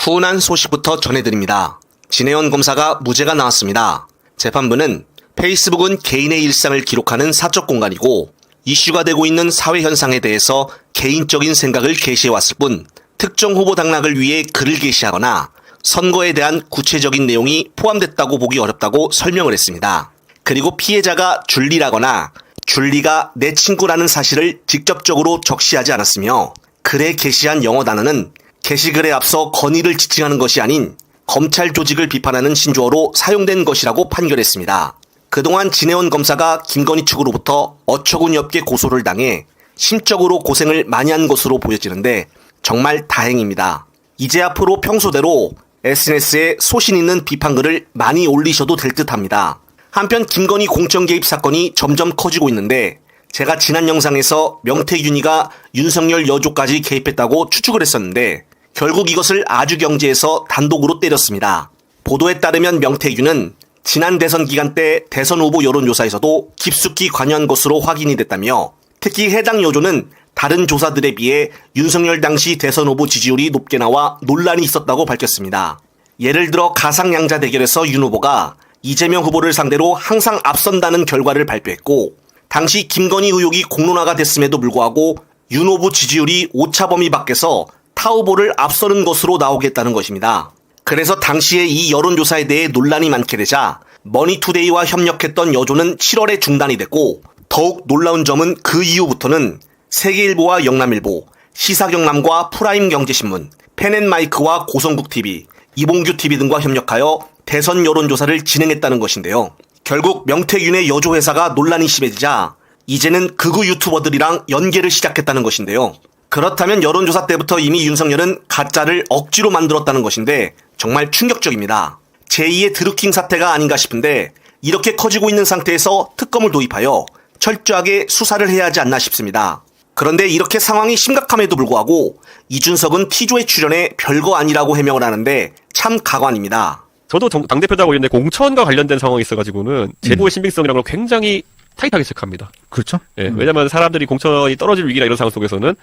훈훈한 소식부터 전해드립니다. 진혜원 검사가 무죄가 나왔습니다. 재판부는 페이스북은 개인의 일상을 기록하는 사적 공간이고 이슈가 되고 있는 사회 현상에 대해서 개인적인 생각을 게시해왔을 뿐 특정 후보 당락을 위해 글을 게시하거나 선거에 대한 구체적인 내용이 포함됐다고 보기 어렵다고 설명을 했습니다. 그리고 피해자가 줄리라거나 줄리가 내 친구라는 사실을 직접적으로 적시하지 않았으며 글에 게시한 영어 단어는 게시글에 앞서 건의를 지칭하는 것이 아닌 검찰 조직을 비판하는 신조어로 사용된 것이라고 판결했습니다. 그동안 진혜원 검사가 김건희 측으로부터 어처구니 없게 고소를 당해 심적으로 고생을 많이 한 것으로 보여지는데 정말 다행입니다. 이제 앞으로 평소대로 SNS에 소신 있는 비판글을 많이 올리셔도 될 듯합니다. 한편 김건희 공천 개입 사건이 점점 커지고 있는데 제가 지난 영상에서 명태균이가 윤석열 여조까지 개입했다고 추측을 했었는데 결국 이것을 아주경제에서 단독으로 때렸습니다. 보도에 따르면 명태균은 지난 대선 기간 때 대선 후보 여론조사에서도 깊숙이 관여한 것으로 확인이 됐다며 특히 해당 여조는 다른 조사들에 비해 윤석열 당시 대선 후보 지지율이 높게 나와 논란이 있었다고 밝혔습니다. 예를 들어 가상양자 대결에서 윤 후보가 이재명 후보를 상대로 항상 앞선다는 결과를 발표했고 당시 김건희 의혹이 공론화가 됐음에도 불구하고 윤 후보 지지율이 오차 범위 밖에서 타 후보를 앞서는 것으로 나오겠다는 것입니다. 그래서 당시에 이 여론조사에 대해 논란이 많게 되자 머니투데이와 협력했던 여조는 7월에 중단이 됐고 더욱 놀라운 점은 그 이후부터는 세계일보와 영남일보, 시사경남과 프라임경제신문, 펜앤마이크와 고성국TV, 이봉규TV 등과 협력하여 대선 여론조사를 진행했다는 것인데요. 결국 명태균의 여조회사가 논란이 심해지자 이제는 극우 유튜버들이랑 연계를 시작했다는 것인데요. 그렇다면 여론조사 때부터 이미 윤석열은 가짜를 억지로 만들었다는 것인데 정말 충격적입니다. 제2의 드루킹 사태가 아닌가 싶은데 이렇게 커지고 있는 상태에서 특검을 도입하여 철저하게 수사를 해야 하지 않나 싶습니다. 그런데 이렇게 상황이 심각함에도 불구하고 이준석은 T조에 출연해 별거 아니라고 해명을 하는데 참 가관입니다. 저도 당대표하고 있는데 공천과 관련된 상황이 있어가지고는 제보의 신빙성이라는 걸 굉장히 타이트하게 체크합니다. 그렇죠. 예, 왜냐면 사람들이 공천이 떨어질 위기나 이런 상황 속에서는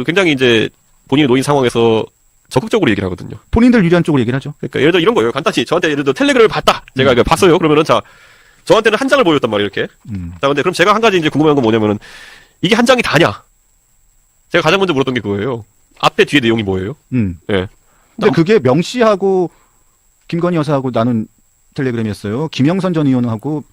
굉장히 이제 본인이 놓인 상황에서 적극적으로 얘기를 하거든요. 본인들 유리한 쪽으로 얘기를 하죠. 그러니까 예를 들어 이런 거예요. 간단히 저한테 예를 들어 텔레그램을 봤다. 제가 이거 봤어요. 그러면은 자 저한테는 한 장을 보여줬단 말이에요. 이렇게. 자 근데 그럼 제가 한 가지 이제 궁금한 건 뭐냐면은 이게 한 장이 다냐? 제가 가장 먼저 물었던 게 그거예요. 앞에 뒤에 내용이 뭐예요? 예. 근데 그게 명씨하고 김건희 여사하고 나눈 텔레그램이었어요. 김영선 전 의원하고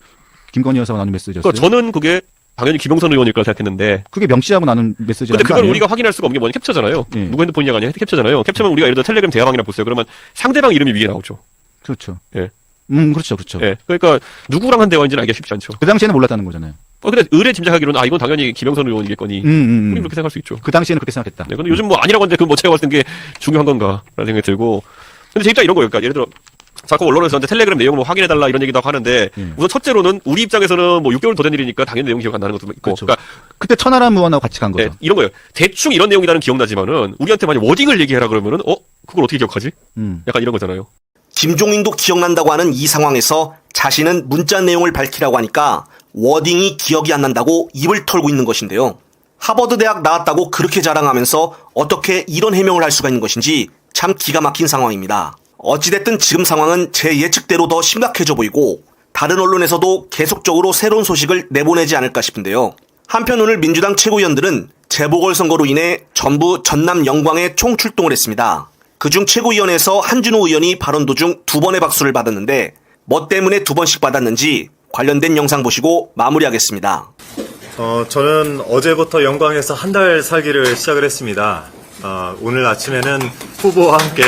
김건희 여사가 나눈 메시지였어요. 그러니까 저는 그게 당연히 김영선 의원일 거라 생각했는데. 그게 명씨하고 나눈 메시지라는 근데 그걸 우리가 확인할 수가 없는 게 뭐냐? 캡처잖아요. 예. 누구 핸드폰이냐가 아니라 캡처잖아요. 캡처면 우리가 예를 들어 텔레그램 대화방이나 보세요. 그러면 상대방 이름이 위에 나오죠. 그렇죠. 예. 그렇죠, 그렇죠. 예. 그러니까 누구랑 한 대화인지는 알기 쉽지 않죠. 그 당시에는 몰랐다는 거잖아요. 근데 의뢰 짐작하기로는 이건 당연히 김영선 의원이겠거니. 우리 그렇게 생각할 수 있죠. 그 당시에는 그렇게 생각했다. 네, 근데 요즘 뭐 아니라고 하는데 그 뭐 제가 봤을 때 그게 중요한 건가라는 생각이 들고. 근데 제 입장 이런 거예요. 그러니까 예를 들어 자꾸 언론에서 저한테 텔레그램 내용을 뭐 확인해달라 이런 얘기도 하는데 우선 첫째로는 우리 입장에서는 뭐 6개월 더 된 일이니까 당연히 내용 기억 안 나는 것도 있고. 그렇죠. 그러니까 그때 천하람 의원하고 같이 간 거죠. 네, 이런 거예요. 대충 이런 내용이라는 기억나지만은 우리한테 만약 워딩을 얘기해라 그러면은 그걸 어떻게 기억하지? 약간 이런 거잖아요. 김종인도 기억난다고 하는 이 상황에서 자신은 문자 내용을 밝히라고 하니까 워딩이 기억이 안 난다고 입을 털고 있는 것인데요. 하버드 대학 나왔다고 그렇게 자랑하면서 어떻게 이런 해명을 할 수가 있는 것인지 참 기가 막힌 상황입니다. 어찌됐든 지금 상황은 제 예측대로 더 심각해져 보이고 다른 언론에서도 계속적으로 새로운 소식을 내보내지 않을까 싶은데요. 한편 오늘 민주당 최고위원들은 재보궐선거로 인해 전부 전남 영광에 총출동을 했습니다. 그중 최고위원회에서 한준호 의원이 발언 도중 2번의 박수를 받았는데 뭐 때문에 2번씩 받았는지 관련된 영상 보시고 마무리하겠습니다. 저는 어제부터 영광에서 한 달 살기를 시작을 했습니다. 오늘 아침에는 후보와 함께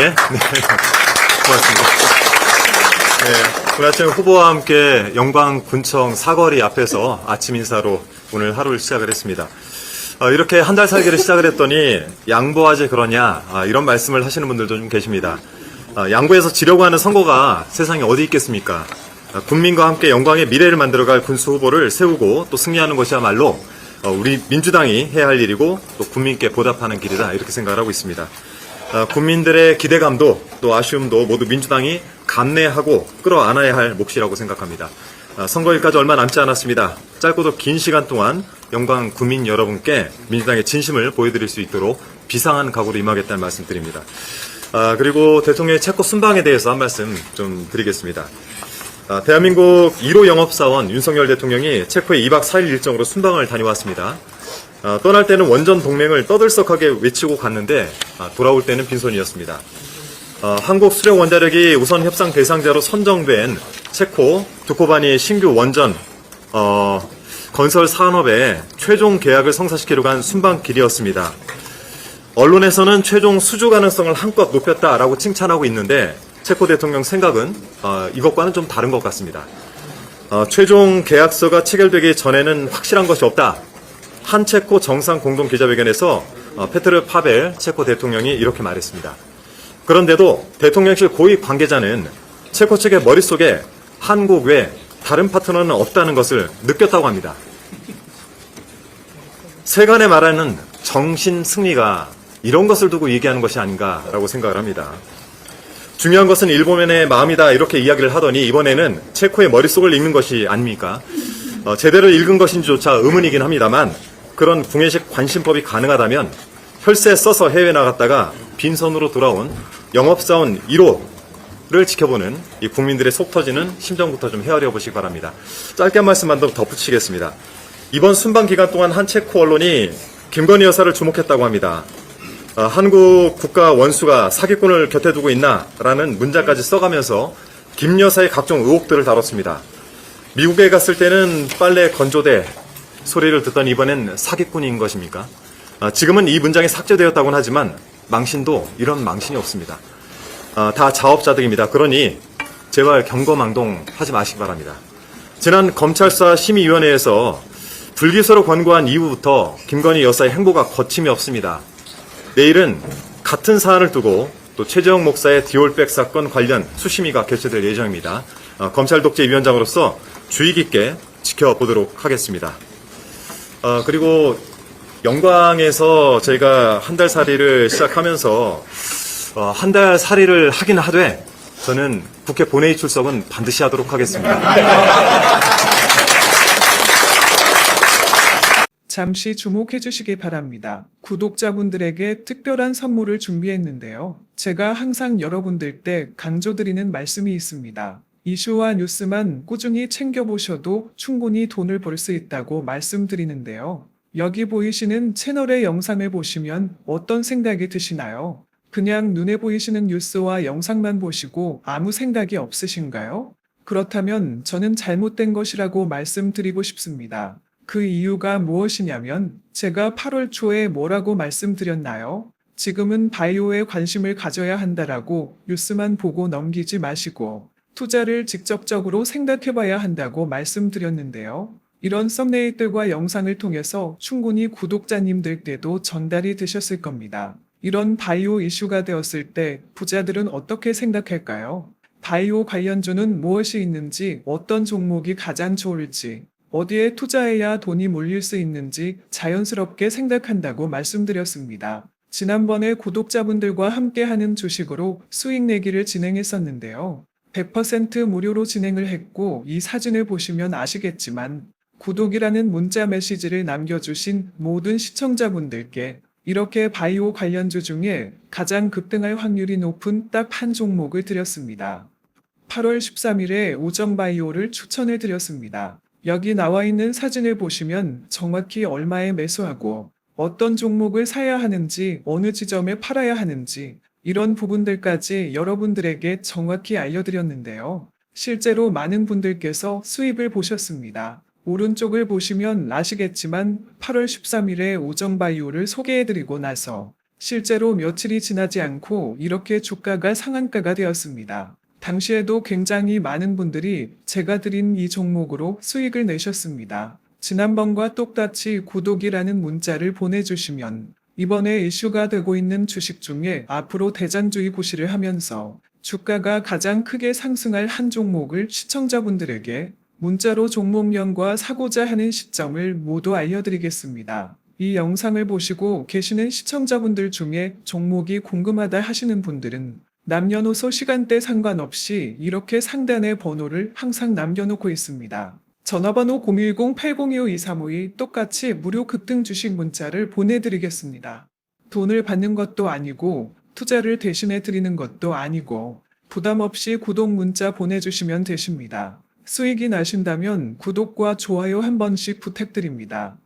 고맙습니다. 네, 오늘 아침에 후보와 함께 영광군청 사거리 앞에서 아침 인사로 오늘 하루를 시작을 했습니다. 이렇게 한 달 살기를 시작을 했더니 양보하지 그러냐 이런 말씀을 하시는 분들도 좀 계십니다. 양보해서 지려고 하는 선거가 세상에 어디 있겠습니까? 국민과 함께 영광의 미래를 만들어갈 군수 후보를 세우고 또 승리하는 것이야말로 우리 민주당이 해야 할 일이고 또 국민께 보답하는 길이다 이렇게 생각을 하고 있습니다. 국민들의 기대감도 또 아쉬움도 모두 민주당이 감내하고 끌어안아야 할 몫이라고 생각합니다. 선거일까지 얼마 남지 않았습니다. 짧고도 긴 시간 동안 영광 국민 여러분께 민주당의 진심을 보여드릴 수 있도록 비상한 각오로 임하겠다는 말씀드립니다. 그리고 대통령의 체코 순방에 대해서 한 말씀 좀 드리겠습니다. 대한민국 1호 영업사원 윤석열 대통령이 체코에 2박 4일 일정으로 순방을 다녀왔습니다. 떠날 때는 원전 동맹을 떠들썩하게 외치고 갔는데 돌아올 때는 빈손이었습니다. 한국 수력 원자력이 우선 협상 대상자로 선정된 체코 두코바니 신규 원전 건설 산업에 최종 계약을 성사시키려 간 순방길이었습니다. 언론에서는 최종 수주 가능성을 한껏 높였다라고 칭찬하고 있는데 체코 대통령 생각은 이것과는 좀 다른 것 같습니다. 최종 계약서가 체결되기 전에는 확실한 것이 없다. 한 체코 정상 공동 기자회견에서 페트르 파벨 체코 대통령이 이렇게 말했습니다. 그런데도 대통령실 고위 관계자는 체코 측의 머릿속에 한국 외 다른 파트너는 없다는 것을 느꼈다고 합니다. 세간에 말하는 정신 승리가 이런 것을 두고 얘기하는 것이 아닌가라고 생각을 합니다. 중요한 것은 일본의 마음이다 이렇게 이야기를 하더니 이번에는 체코의 머릿속을 읽는 것이 아닙니까? 제대로 읽은 것인지조차 의문이긴 합니다만 그런 궁예식 관심법이 가능하다면 혈세 써서 해외 나갔다가 빈손으로 돌아온 영업사원 1호를 지켜보는 이 국민들의 속 터지는 심정부터 좀 헤아려 보시기 바랍니다. 짧게 한 말씀만 더 덧붙이겠습니다. 이번 순방 기간 동안 한 체코 언론이 김건희 여사를 주목했다고 합니다. 한국 국가 원수가 사기꾼을 곁에 두고 있나라는 문자까지 써가면서 김 여사의 각종 의혹들을 다뤘습니다. 미국에 갔을 때는 빨래 건조대 소리를 듣더니 이번엔 사기꾼인 것입니까? 지금은 이 문장이 삭제되었다고는 하지만 망신도 이런 망신이 없습니다. 다 자업자득입니다. 그러니 제발 경거망동하지 마시기 바랍니다. 지난 검찰사 심의위원회에서 불기소를 권고한 이후부터 김건희 여사의 행보가 거침이 없습니다. 내일은 같은 사안을 두고 또 최재형 목사의 디올백 사건 관련 수심위가 개최될 예정입니다. 검찰 독재위원장으로서 주의 깊게 지켜보도록 하겠습니다. 그리고 영광에서 저희가 한 달 살이를 시작하면서 한 달 살이를 하긴 하되 저는 국회 본회의 출석은 반드시 하도록 하겠습니다. 잠시 주목해 주시기 바랍니다. 구독자분들에게 특별한 선물을 준비했는데요. 제가 항상 여러분들 때 강조드리는 말씀이 있습니다. 이슈와 뉴스만 꾸준히 챙겨보셔도 충분히 돈을 벌 수 있다고 말씀드리는데요. 여기 보이시는 채널의 영상을 보시면 어떤 생각이 드시나요? 그냥 눈에 보이시는 뉴스와 영상만 보시고 아무 생각이 없으신가요? 그렇다면 저는 잘못된 것이라고 말씀드리고 싶습니다. 그 이유가 무엇이냐면 제가 8월 초에 뭐라고 말씀드렸나요? 지금은 바이오에 관심을 가져야 한다라고 뉴스만 보고 넘기지 마시고 투자를 직접적으로 생각해봐야 한다고 말씀드렸는데요. 이런 썸네일들과 영상을 통해서 충분히 구독자님들께도 전달이 되셨을 겁니다. 이런 바이오 이슈가 되었을 때 부자들은 어떻게 생각할까요? 바이오 관련주는 무엇이 있는지, 어떤 종목이 가장 좋을지, 어디에 투자해야 돈이 몰릴 수 있는지 자연스럽게 생각한다고 말씀드렸습니다. 지난번에 구독자분들과 함께하는 주식으로 수익 내기를 진행했었는데요. 100% 무료로 진행을 했고 이 사진을 보시면 아시겠지만 구독이라는 문자 메시지를 남겨주신 모든 시청자분들께 이렇게 바이오 관련주 중에 가장 급등할 확률이 높은 딱 한 종목을 드렸습니다. 8월 13일에 우정바이오를 추천해 드렸습니다. 여기 나와 있는 사진을 보시면 정확히 얼마에 매수하고 어떤 종목을 사야 하는지 어느 지점에 팔아야 하는지 이런 부분들까지 여러분들에게 정확히 알려드렸는데요. 실제로 많은 분들께서 수입을 보셨습니다. 오른쪽을 보시면 아시겠지만 8월 13일에 우정바이오를 소개해드리고 나서 실제로 며칠이 지나지 않고 이렇게 주가가 상한가가 되었습니다. 당시에도 굉장히 많은 분들이 제가 드린 이 종목으로 수익을 내셨습니다. 지난번과 똑같이 구독이라는 문자를 보내주시면 이번에 이슈가 되고 있는 주식 중에 앞으로 대장주의 구시를 하면서 주가가 가장 크게 상승할 한 종목을 시청자분들에게 문자로 종목명과 사고자 하는 시점을 모두 알려드리겠습니다. 이 영상을 보시고 계시는 시청자분들 중에 종목이 궁금하다 하시는 분들은 남녀노소 시간대 상관없이 이렇게 상단에 번호를 항상 남겨놓고 있습니다. 전화번호 010-8025-2352 똑같이 무료 급등 주식 문자를 보내드리겠습니다. 돈을 받는 것도 아니고 투자를 대신해 드리는 것도 아니고 부담 없이 구독 문자 보내주시면 되십니다. 수익이 나신다면 구독과 좋아요 한 번씩 부탁드립니다.